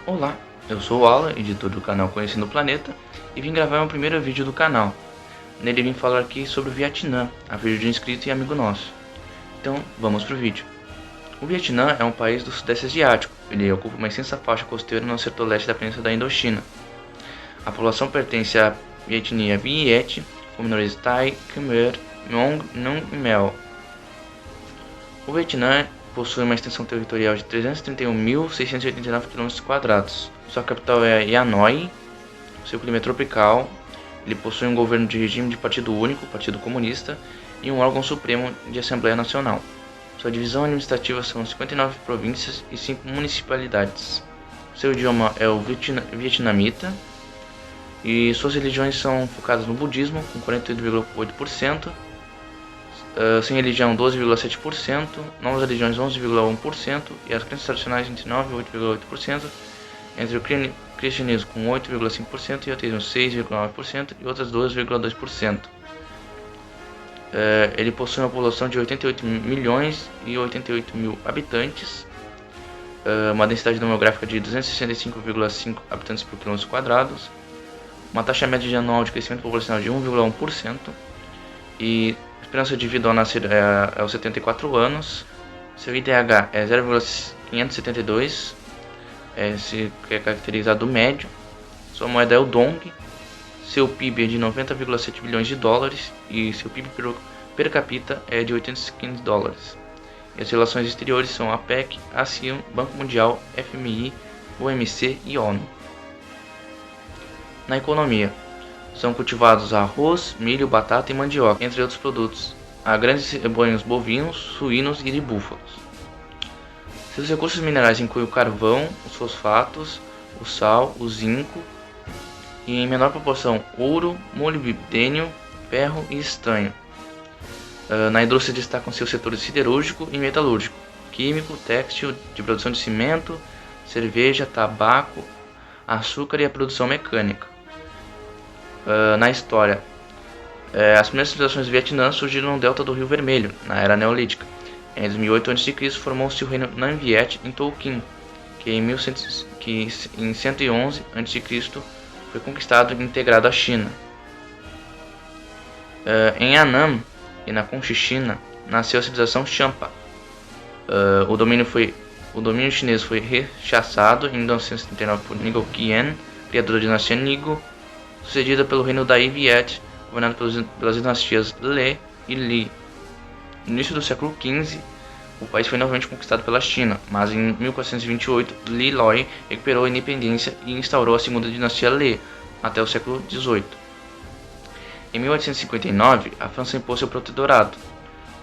Olá, eu sou o Alan, editor do canal Conhecendo o Planeta, e vim gravar meu primeiro vídeo do canal. Nele vim falar aqui sobre o Vietnã, a vídeo de um inscrito e amigo nosso. Então, vamos pro vídeo. O Vietnã é um país do Sudeste Asiático. Ele ocupa uma extensa faixa costeira no setor-leste da Península da Indochina. A população pertence à etnia Viet, com minorias Thai, Khmer, Hmong, Nung e Mel. O Vietnã possui uma extensão territorial de 331.689 km². Sua capital é Hanoi. Seu clima é tropical. Ele possui um governo de regime de partido único, Partido Comunista, e um órgão supremo de Assembleia Nacional. Sua divisão administrativa são 59 províncias e 5 municipalidades. Seu idioma é o vietnamita. E suas religiões são focadas no budismo, com 48,8%. Sem religião 12,7%, novas religiões 11,1% e as crenças tradicionais 29 e 8,8%, entre o cristianismo com 8,5% e o ateísmo 6,9% e outras 2,2%. Ele possui uma população de 88 milhões e 88 mil habitantes, uma densidade demográfica de 265,5 habitantes por quilômetro quadrados, uma taxa média anual de crescimento populacional de 1,1% e a esperança de vida ao nascer é aos 74 anos. Seu IDH é 0,572, se é caracterizado médio. Sua moeda é o Dong. Seu PIB é de 90,7 bilhões de dólares e seu PIB per capita é de 815 dólares. E as relações exteriores são a APEC, ASEAN, Banco Mundial, FMI, OMC e ONU. Na economia, são cultivados arroz, milho, batata e mandioca, entre outros produtos. Há grandes rebanhos bovinos, suínos e de búfalos. Seus recursos minerais incluem o carvão, os fosfatos, o sal, o zinco e, em menor proporção, ouro, molibdênio, ferro e estanho. Na indústria destacam-se os setores siderúrgico e metalúrgico, químico, têxtil, de produção de cimento, cerveja, tabaco, açúcar e a produção mecânica. Na história, as primeiras civilizações do Vietnã surgiram no delta do Rio Vermelho, na Era Neolítica. Em 2008 a.C. formou-se o reino Nam Viet em Tonkin, que em 111 a.C. foi conquistado e integrado à China. Em Annam e na Conchichina nasceu a civilização Champa. O domínio chinês foi rechaçado em 1939 por Nigo Qian, criador da dinastia Nigo, sucedida pelo reino Dai Viet, governado pelas dinastias Le e Li. No início do século XV, o país foi novamente conquistado pela China, mas em 1428 Li Loi recuperou a independência e instaurou a segunda dinastia Le, até o século XVIII. Em 1859, a França impôs seu protetorado.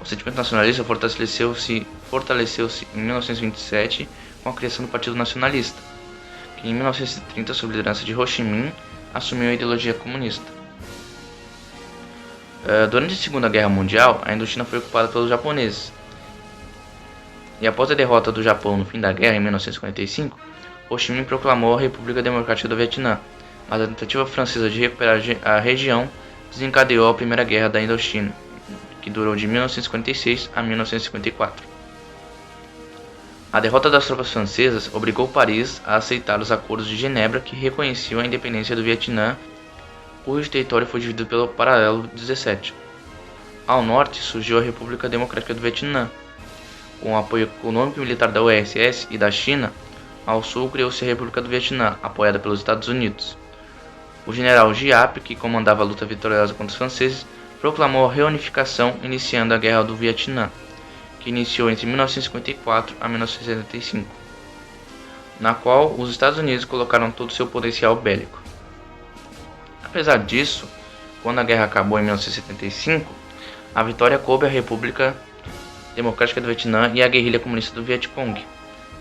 O sentimento nacionalista fortaleceu-se em 1927 com a criação do Partido Nacionalista, que em 1930, sob a liderança de Ho Chi Minh, assumiu a ideologia comunista. Durante a Segunda Guerra Mundial, a Indochina foi ocupada pelos japoneses. E após a derrota do Japão no fim da guerra, em 1945, Ho Chi Minh proclamou a República Democrática do Vietnã, mas a tentativa francesa de recuperar a região desencadeou a Primeira Guerra da Indochina, que durou de 1956 a 1954. A derrota das tropas francesas obrigou Paris a aceitar os acordos de Genebra que reconheciam a independência do Vietnã, cujo território foi dividido pelo Paralelo 17. Ao norte surgiu a República Democrática do Vietnã. Com o apoio econômico e militar da URSS e da China, ao sul criou-se a República do Vietnã, apoiada pelos Estados Unidos. O general Giap, que comandava a luta vitoriosa contra os franceses, proclamou a reunificação, iniciando a Guerra do Vietnã, que iniciou entre 1954 a 1975, na qual os Estados Unidos colocaram todo o seu potencial bélico. Apesar disso, quando a guerra acabou em 1975, a vitória coube à República Democrática do Vietnã e à guerrilha comunista do Vietcong.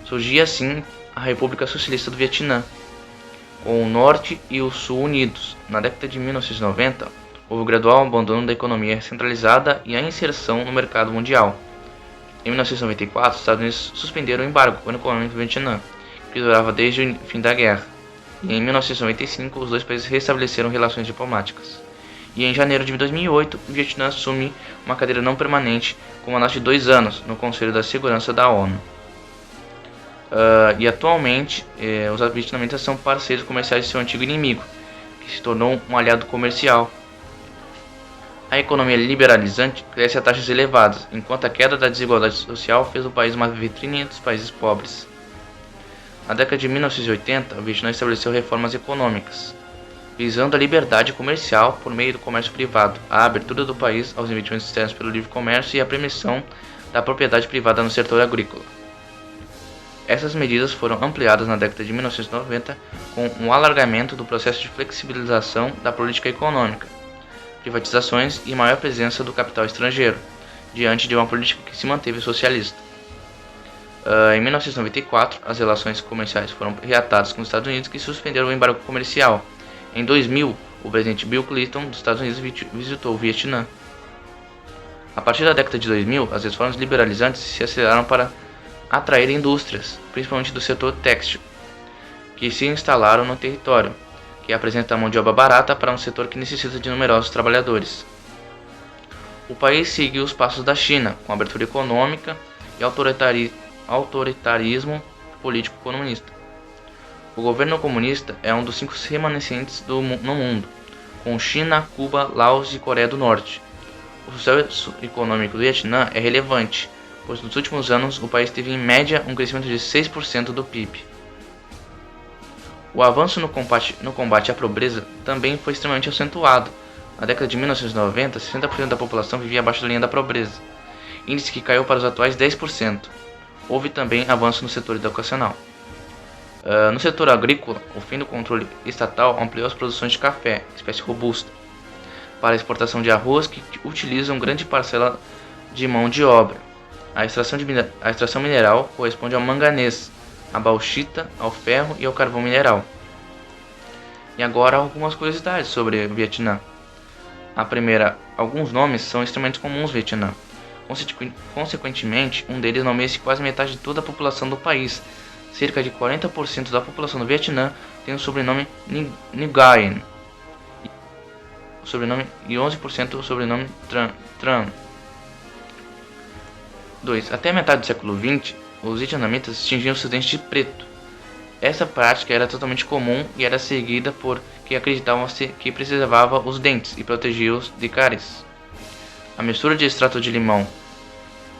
Surgia assim a República Socialista do Vietnã, com o Norte e o Sul unidos. Na década de 1990, houve o gradual abandono da economia centralizada e a inserção no mercado mundial. Em 1994, os Estados Unidos suspenderam o embargo econômico do Vietnã, que durava desde o fim da guerra. E em 1995, os dois países restabeleceram relações diplomáticas. E em janeiro de 2008, o Vietnã assume uma cadeira não permanente com mandato de 2 anos no Conselho da Segurança da ONU. E atualmente os vietnamitas são parceiros comerciais de seu antigo inimigo, que se tornou um aliado comercial. A economia liberalizante cresce a taxas elevadas, enquanto a queda da desigualdade social fez o país uma vitrine dos países pobres. Na década de 1980, o Vietnã estabeleceu reformas econômicas, visando a liberdade comercial por meio do comércio privado, a abertura do país aos investimentos externos pelo livre comércio e a permissão da propriedade privada no setor agrícola. Essas medidas foram ampliadas na década de 1990 com o alargamento do processo de flexibilização da política econômica, privatizações e maior presença do capital estrangeiro, diante de uma política que se manteve socialista. Em 1994, as relações comerciais foram reatadas com os Estados Unidos, que suspenderam o embargo comercial. Em 2000, o presidente Bill Clinton dos Estados Unidos visitou o Vietnã. A partir da década de 2000, as reformas liberalizantes se aceleraram para atrair indústrias, principalmente do setor têxtil, que se instalaram no território, que apresenta mão de obra barata para um setor que necessita de numerosos trabalhadores. O país seguiu os passos da China, com abertura econômica e autoritarismo político comunista. O governo comunista é um dos 5 remanescentes no mundo, com China, Cuba, Laos e Coreia do Norte. O sucesso econômico do Vietnã é relevante, pois nos últimos anos o país teve em média um crescimento de 6% do PIB. O avanço no combate à pobreza também foi extremamente acentuado. Na década de 1990, 60% da população vivia abaixo da linha da pobreza, índice que caiu para os atuais 10%. Houve também avanço no setor educacional. No setor agrícola, o fim do controle estatal ampliou as produções de café, espécie robusta, para a exportação de arroz, que utilizam grande parcela de mão de obra. A extração mineral corresponde ao manganês, à bauxita, ao ferro e ao carvão mineral. E agora algumas curiosidades sobre o Vietnã. A primeira, alguns nomes são extremamente comuns no Vietnã. Consequentemente, um deles nomeia-se quase metade de toda a população do país. Cerca de 40% da população do Vietnã tem o sobrenome Nguyen, e 11% o sobrenome Tran. 2. Até a metade do século XX, os vietnamitas tingiam seus dentes de preto. Essa prática era totalmente comum e era seguida por quem acreditavam que preservava os dentes e protegia-os de cáries. A mistura de extrato de limão,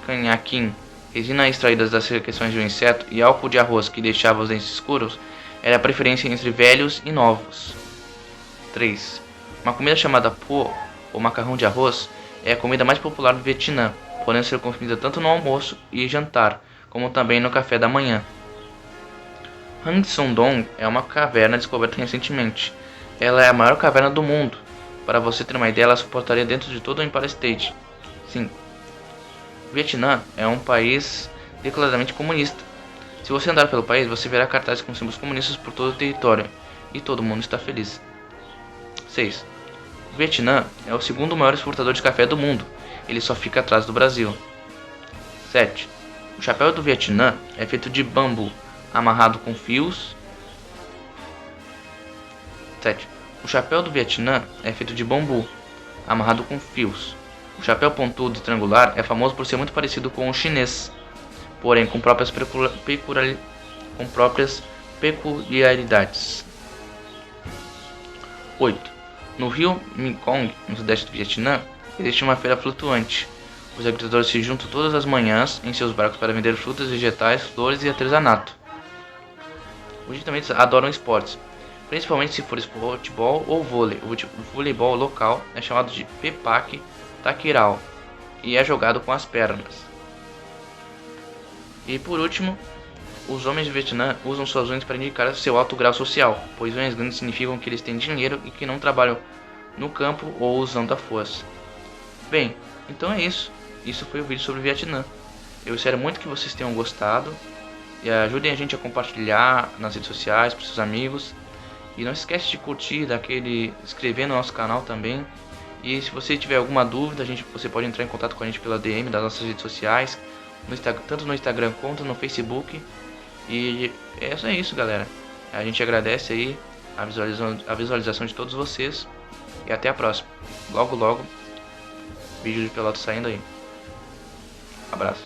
canhaquim, resina extraídas das secreções de um inseto e álcool de arroz que deixava os dentes escuros era a preferência entre velhos e novos. 3. Uma comida chamada pho, ou macarrão de arroz, é a comida mais popular do Vietnã, podendo ser consumida tanto no almoço e jantar, como também no café da manhã. Hang Son Doong é uma caverna descoberta recentemente. Ela é a maior caverna do mundo. Para você ter uma ideia, ela suportaria dentro de todo o Empire State. 5. O Vietnã é um país declaradamente comunista. Se você andar pelo país, você verá cartazes com símbolos comunistas por todo o território, e todo mundo está feliz. 6. O Vietnã é o segundo maior exportador de café do mundo. Ele só fica atrás do Brasil. 7. O chapéu do Vietnã é feito de bambu, amarrado com fios. 7. O chapéu do Vietnã é feito de bambu, amarrado com fios. O chapéu pontudo e triangular é famoso por ser muito parecido com o chinês, porém com próprias peculiaridades. 8. No rio Mekong, no sudeste do Vietnã, existe uma feira flutuante. Os agricultores se juntam todas as manhãs em seus barcos para vender frutas, vegetais, flores e artesanato. Os vietnamitas adoram esportes, principalmente se for futebol ou vôlei. O voleibol local é chamado de Pepak Takraw e é jogado com as pernas. E por último, os homens do Vietnã usam suas unhas para indicar seu alto grau social, pois unhas grandes significam que eles têm dinheiro e que não trabalham no campo ou usando a força. Bem, então é isso. Isso foi o vídeo sobre o Vietnã. Eu espero muito que vocês tenham gostado. E ajudem a gente a compartilhar nas redes sociais para seus amigos. E não esquece de curtir, inscrever no nosso canal também. E se você tiver alguma dúvida, você pode entrar em contato com a gente pela DM das nossas redes sociais, tanto no Instagram quanto no Facebook. E é isso, galera. A gente agradece aí a visualização de todos vocês. E até a próxima. Logo, vídeo de Pelotas saindo aí. Abraço.